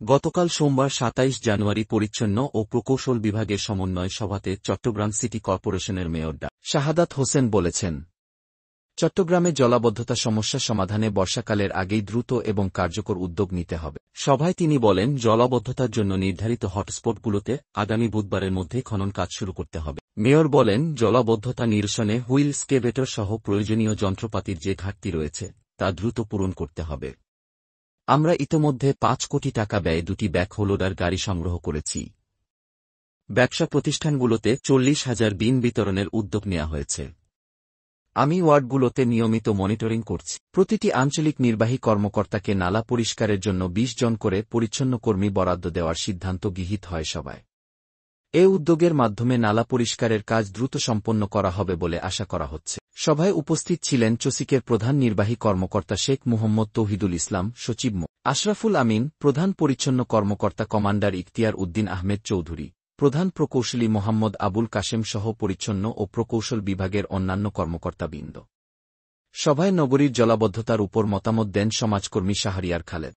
গতকাল সোমবার ২৭ জানুয়ারি পরিচ্ছন্ন ও প্রকৌশল বিভাগের সমন্বয় সভাতে চট্টগ্রাম সিটি কর্পোরেশনের মেয়র ডা. শাহাদাত হোসেন বলেছেন, চট্টগ্রামে জলাবদ্ধতা সমস্যা সমাধানে বর্ষাকালের আগেই দ্রুত এবং কার্যকর উদ্যোগ নিতে হবে। সভায় তিনি বলেন, জলাবদ্ধতার জন্য নির্ধারিত হটস্পটগুলোতে আগামী বুধবারের মধ্যে খনন কাজ শুরু করতে হবে। মেয়র বলেন, জলাবদ্ধতা নিরসনে হুইল স্কেভেটর সহ প্রয়োজনীয় যন্ত্রপাতির যে ঘাটতি রয়েছে তা দ্রুত পূরণ করতে হবে। আমরা ইতোমধ্যে ৫ কোটি টাকা ব্যয়ে ২টি ব্যাকহো লোডার গাড়ি সংগ্রহ করেছি। ব্যবসা প্রতিষ্ঠানগুলোতে ৪০,০০০ বিন বিতরণের উদ্যোগ নেওয়া হয়েছে। আমি ওয়ার্ডগুলোতে নিয়মিত মনিটরিং করছি। প্রতিটি আঞ্চলিক নির্বাহী কর্মকর্তাকে নালা পরিষ্কারের জন্য ২০ জন করে পরিচ্ছন্ন কর্মী বরাদ্দ দেওয়ার সিদ্ধান্ত গৃহীত হয় সভায়। এ উদ্যোগের মাধ্যমে নালা পরিষ্কারের কাজ দ্রুত সম্পন্ন করা হবে বলে আশা করা হচ্ছে। সভায় উপস্থিত ছিলেন চসিকের প্রধান নির্বাহী কর্মকর্তা শেখ মুহম্মদ তৌহিদুল ইসলাম, সচিব মো. আশরাফুল আমিন, প্রধান পরিচ্ছন্ন কর্মকর্তা কমান্ডার ইখতিয়ার উদ্দিন আহমেদ চৌধুরী, প্রধান প্রকৌশলী মোহাম্মদ আবুল কাশেম সহ পরিচ্ছন্ন ও প্রকৌশল বিভাগের অন্যান্য কর্মকর্তাবৃন্দ। সভায় নগরীর জলাবদ্ধতার উপর মতামত দেন সমাজকর্মী শাহরিয়ার খালেদ।